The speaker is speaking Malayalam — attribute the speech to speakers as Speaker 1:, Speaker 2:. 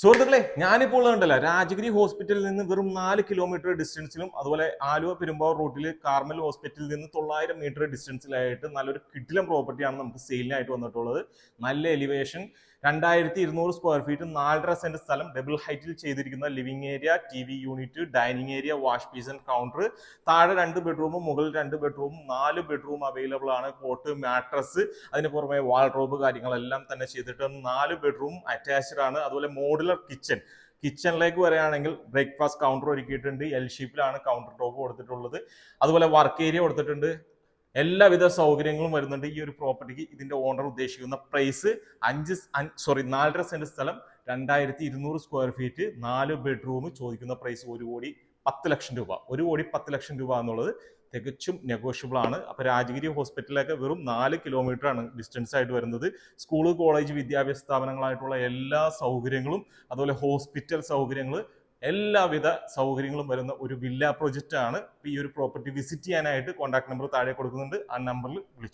Speaker 1: സുഹൃത്തുക്കളെ, ഞാനിപ്പോൾ ഉണ്ടല്ല രാജഗിരി ഹോസ്പിറ്റലിൽ നിന്ന് വെറും 4 കിലോമീറ്റർ ഡിസ്റ്റൻസിലും അതുപോലെ ആലുവ പെരുമ്പാവൂർ റൂട്ടിൽ കാർമൽ ഹോസ്പിറ്റലിൽ നിന്ന് 900 മീറ്റർ ഡിസ്റ്റൻസിലായിട്ട് നല്ലൊരു കിടിലം പ്രോപ്പർട്ടിയാണ് നമുക്ക് സെയിലിനായിട്ട് വന്നിട്ടുള്ളത്. നല്ല എലിവേഷൻ, 2200 സ്ക്വയർ ഫീറ്റ്, 4.5 സെന്റ് സ്ഥലം, ഡബിൾ ഹൈറ്റിൽ ചെയ്തിരിക്കുന്ന living area, TV unit, dining area, wash piece and counter, താഴെ 2 ബെഡ്റൂമും മുകളിൽ 2 ബെഡ്റൂമും 4 ബെഡ്റൂം അവൈലബിൾ ആണ്. കോട്ട്, മാട്രസ്, അതിന് പുറമെ വാൾഡ്രോബ് കാര്യങ്ങളെല്ലാം തന്നെ ചെയ്തിട്ട് 4 ബെഡ്റൂം അറ്റാച്ച്ഡ് ആണ്. അതുപോലെ മോഡുലർ കിച്ചണിലേക്ക് വരികയാണെങ്കിൽ ബ്രേക്ക്ഫാസ്റ്റ് കൗണ്ടർ ഒരുക്കിയിട്ടുണ്ട്. എൽ ഷേപ്പിലാണ് കൗണ്ടർ ടോപ്പ് കൊടുത്തിട്ടുള്ളത്. അതുപോലെ വർക്ക് ഏരിയ കൊടുത്തിട്ടുണ്ട്. എല്ലാവിധ സൗകര്യങ്ങളും വരുന്നുണ്ട് ഈ ഒരു പ്രോപ്പർട്ടിക്ക്. ഇതിന്റെ ഓണർ ഉദ്ദേശിക്കുന്ന പ്രൈസ് 4.5 സെന്റ് സ്ഥലം, 2200 സ്ക്വയർ ഫീറ്റ്, 4 ബെഡ്റൂം, ചോദിക്കുന്ന പ്രൈസ് 1,10,00,000 രൂപ. 1,10,00,000 രൂപ എന്നുള്ളത് തികച്ചും നെഗോഷ്യബിൾ ആണ്. അപ്പൊ രാജഗിരി ഹോസ്പിറ്റലിലേക്ക് വെറും 4 കിലോമീറ്റർ ആണ് ഡിസ്റ്റൻസ് ആയിട്ട് വരുന്നത്. സ്കൂള്, കോളേജ്, വിദ്യാഭ്യാസ സ്ഥാപനങ്ങളായിട്ടുള്ള എല്ലാ സൗകര്യങ്ങളും, അതുപോലെ ഹോസ്പിറ്റൽ സൗകര്യങ്ങൾ, എല്ലാവിധ സൗകര്യങ്ങളും വരുന്ന ഒരു വില്ല പ്രൊജക്റ്റ് ആണ്. ഈ ഒരു പ്രോപ്പർട്ടി വിസിറ്റ് ചെയ്യാനായിട്ട് കോൺടാക്ട് നമ്പർ താഴെ കൊടുക്കുന്നുണ്ട്. ആ നമ്പറിൽ വിളിച്ചു.